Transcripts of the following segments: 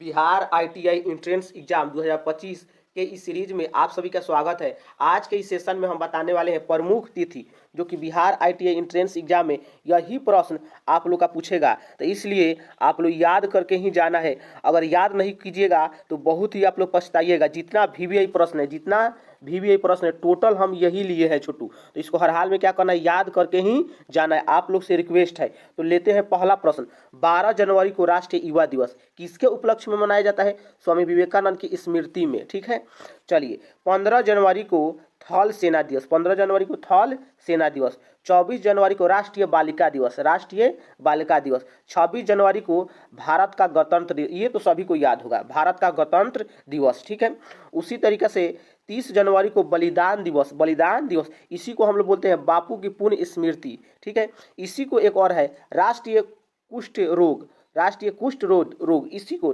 Bihar ITI entrance exam 2025 के इस series में आप सभी का स्वागत है। आज के इस सेशन में हम बताने वाले हैं प्रमुख तिथि, जो कि बिहार आईटीआई एंट्रेंस एग्जाम में यही प्रश्न आप लोग का पूछेगा, तो इसलिए आप लोग याद करके ही जाना है। अगर याद नहीं कीजिएगा तो बहुत ही आप लोग पछताइएगा। जितना वीवीआई प्रश्न है, टोटल हम यही लिए हैं छोटू, तो इसको हर हाल में क्या करना है, याद करके ही जाना है। आप लोग से रिक्वेस्ट है। तो लेते हैं पहला प्रश्न। 12 जनवरी को राष्ट्रीय युवा दिवस किसके उपलक्ष्य में मनाया जाता है? स्वामी विवेकानंद की स्मृति में। ठीक है, चलिए। 15 जनवरी को थल सेना दिवस, 15 जनवरी को थल सेना दिवस। 24 जनवरी को राष्ट्रीय बालिका दिवस, 26 जनवरी को भारत का गणतंत्र दिवस, ये तो सभी को याद होगा, भारत का गणतंत्र दिवस। ठीक है, उसी तरीके से 30 जनवरी को बलिदान दिवस, इसी को हम लोग बोलते हैं बापू की पुण्य स्मृति। ठीक है, इसी को एक और है राष्ट्रीय कुष्ठ रोग, इसी को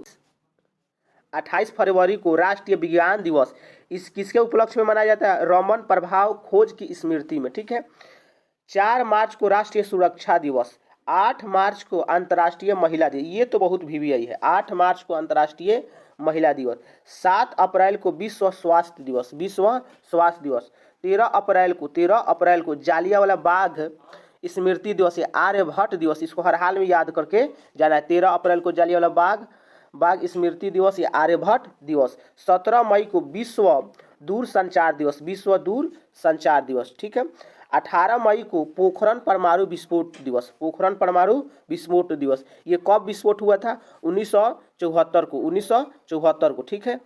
28 फरवरी को राष्ट्रीय विज्ञान दिवस, इस किसके उपलक्ष्य में मनाया जाता है? रमन प्रभाव खोज की स्मृति में। ठीक है, 4 मार्च को राष्ट्रीय सुरक्षा दिवस, 8 मार्च को अंतर्राष्ट्रीय महिला दिवस, ये तो बहुत वीवीआई है, 8 मार्च को अंतर्राष्ट्रीय महिला दिवस। 7 अप्रैल को विश्व स्वास्थ्य दिवस, 13 अप्रैल को जालियांवाला बाग स्मृति दिवस या आर्यभट्ट दिवस, इसको हर हाल में याद करके जाना है। 13 अप्रैल को जालियांवाला बाग स्मृति दिवस या आर्यभट्ट दिवस। 17 मई को विश्व दूरसंचार दिवस, ठीक है। 18 मई को पोखरण परमाणु विस्फोट दिवस, ये कब विस्फोट हुआ था? 1974 को, ठीक है।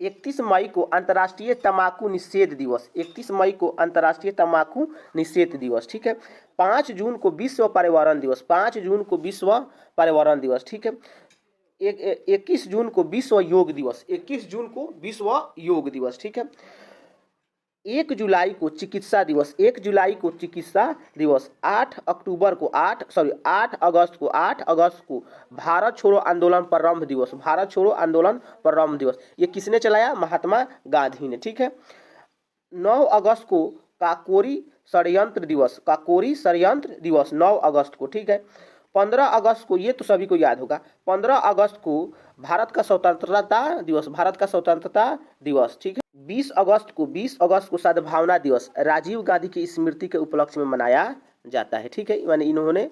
31 मई को अंतर्राष्ट्रीय तंबाकू निषेध दिवस, ठीक है। 5 जून को विश्व पर्यावरण दिवस, ठीक है। 21 जून को विश्व योग दिवस, ठीक है। 1 जुलाई को चिकित्सा दिवस, 8 अगस्त को भारत छोड़ो आंदोलन प्रारंभ दिवस, ये किसने चलाया? महात्मा गांधी ने, ठीक है। 9 अगस्त को काकोरी षड्यंत्र दिवस, 9 अगस्त को, ठीक है। 15 अगस्त को, ये तो सभी को याद होगा, 15 अगस्त को भारत का स्वतंत्रता दिवस, ठीक है। 20 अगस्त को सद्भावना दिवस, राजीव गांधी की स्मृति के उपलक्ष्य में मनाया जाता है, ठीक है। यानी इन्होंने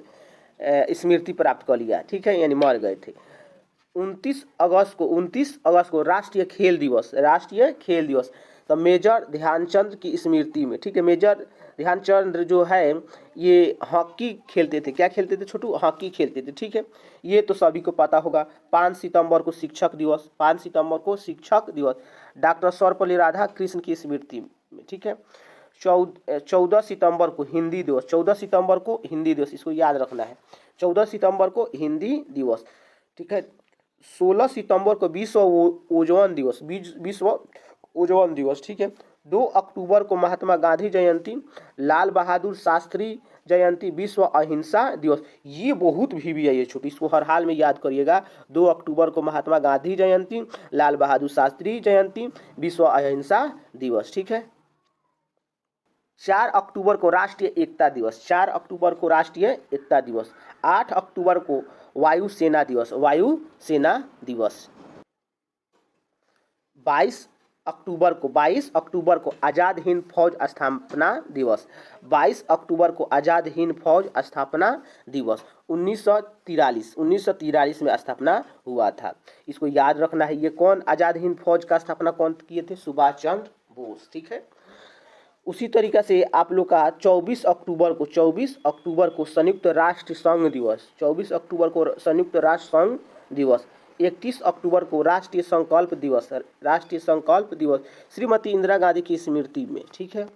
स्मृति प्राप्त कर लिया, ठीक है, यानी मर गए थे। 29 अगस्त को राष्ट्रीय खेल दिवस, तो मेजर ध्यानचंद की स्मृति में, ठीक है। मेजर ध्यानचंद जो है ये हॉकी खेलते थे, क्या खेलते थे छोटू? हॉकी खेलते थे, ठीक है, ये तो सभी को पता होगा। 5 सितंबर को शिक्षक दिवस, डॉक्टर सर्वपल्ली राधाकृष्ण की स्मृति में, ठीक है। 14 सितंबर को हिंदी दिवस, इसको याद रखना है, 14 सितंबर को हिंदी दिवस, ठीक है। 16 सितंबर को विश्व ओजोन दिवस, ठीक है। 2 अक्टूबर को महात्मा गांधी जयंती, लाल बहादुर शास्त्री जयंती, विश्व अहिंसा दिवस, ये बहुत वीवीआई है छोटी, इसको हर हाल में याद करिएगा। 2 अक्टूबर को महात्मा गांधी जयंती, लाल बहादुर शास्त्री जयंती, विश्व अहिंसा दिवस, ठीक है। 4 अक्टूबर को राष्ट्रीय एकता दिवस, 8 अक्टूबर को वायु सेना दिवस, 22 अक्टूबर को आज़ाद हिंद फौज स्थापना दिवस, 22 अक्टूबर को आज़ाद हिंद फौज स्थापना दिवस, 1943 में स्थापना हुआ था, इसको याद रखना है। ये कौन आज़ाद हिंद फौज का स्थापना कौन किए थे? सुभाष चंद्र बोस, ठीक है। उसी तरीके से आप लोग का 24 अक्टूबर को संयुक्त राष्ट्र संघ दिवस, 31 अक्टूबर को राष्ट्रीय संकल्प दिवस, श्रीमती इंदिरा गांधी की स्मृति में, ठीक है।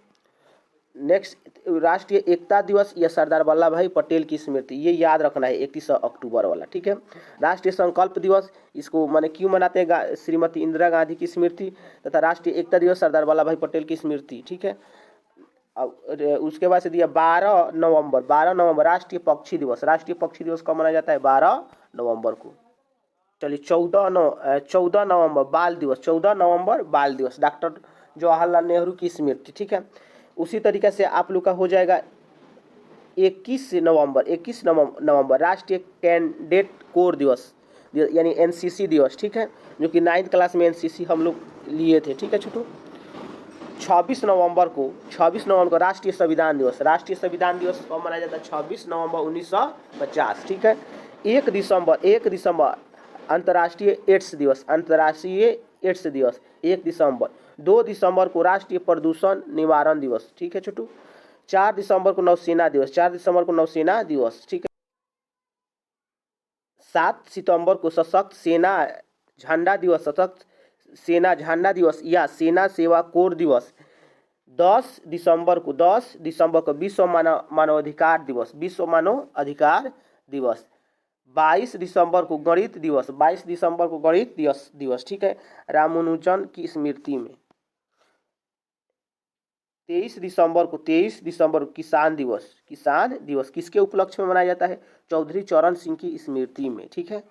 नेक्स्ट राष्ट्रीय एकता दिवस या सरदार वल्लभ भाई पटेल की स्मृति, ये याद रखना है, 31 अक्टूबर वाला, ठीक है। राष्ट्रीय संकल्प दिवस, इसको माने क्यों मनाते हैं? श्रीमती इंदिरा गांधी की स्मृति, तथा राष्ट्रीय एकता दिवस सरदार वल्लभ भाई पटेल की स्मृति, ठीक है। उसके बाद से दिया 12 नवंबर राष्ट्रीय पक्षी दिवस कब मनाया जाता है? 12 नवंबर को। चलिए 14 नवंबर बाल दिवस, डॉक्टर जवाहरलाल नेहरू की स्मृति, ठीक है। उसी तरीके से आप लोग का हो जाएगा 21 नवंबर राष्ट्रीय कैडेट कोर दिवस यानी एनसीसी दिवस, ठीक है, जो कि 9th क्लास में एनसीसी हम लोग लिए थे, ठीक है छोटू। 26 नवंबर को राष्ट्रीय संविधान दिवस कब मनाया जाता है? 26 नवंबर 1950, ठीक है। 1 दिसंबर अंतर्राष्ट्रीय एड्स दिवस 1 दिसंबर। 2 दिसंबर को राष्ट्रीय प्रदूषण निवारण दिवस, ठीक है छोटू। 4 दिसंबर को नौसेना दिवस, ठीक है। 7 सितंबर को सशक्त सेना झंडा दिवस या सेना सेवा कोर दिवस। 10 दिसंबर को विश्व मानवाधिकार दिवस। 22 दिसंबर को गणित दिवस, ठीक है, रामानुजन की स्मृति में। 23 दिसंबर को किसान दिवस किसके उपलक्ष्य में मनाया जाता है? चौधरी चरण सिंह की स्मृति में, ठीक है।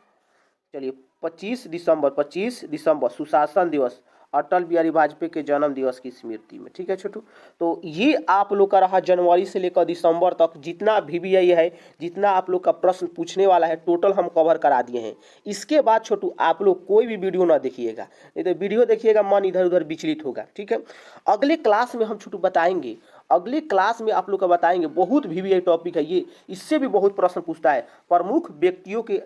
चलिए 25 दिसंबर सुशासन दिवस, अटल बिहारी वाजपेयी के जन्म दिवस की स्मृति में, ठीक है छोटू। तो ये आप लोग का रहा जनवरी से लेकर दिसंबर तक जितना VVI है, जितना आप लोग का प्रश्न पूछने वाला है, टोटल हम कवर करा दिए हैं। इसके बाद छोटू आप लोग कोई भी वीडियो ना देखिएगा, नहीं तो वीडियो देखिएगा मन इधर उधर विचलित होगा, ठीक है। अगले क्लास में हम छोटू बताएंगे, आप लोग का बताएंगे, बहुत VVI टॉपिक है ये, इससे भी बहुत प्रश्न पूछता है। प्रमुख व्यक्तियों की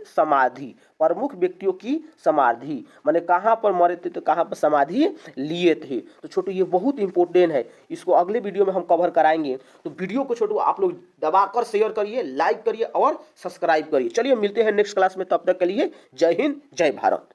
समाधि माने कहाँ पर मरे थे तो कहाँ पर समाधि लिए थे। तो छोटू ये बहुत इंपॉर्टेंट है, इसको अगले वीडियो में हम कवर कराएंगे। तो वीडियो को छोटू आप लोग दबाकर शेयर करिए, लाइक करिए और सब्सक्राइब करिए। चलिए मिलते हैं नेक्स्ट क्लास में, तब तक के लिए जय हिंद जय भारत।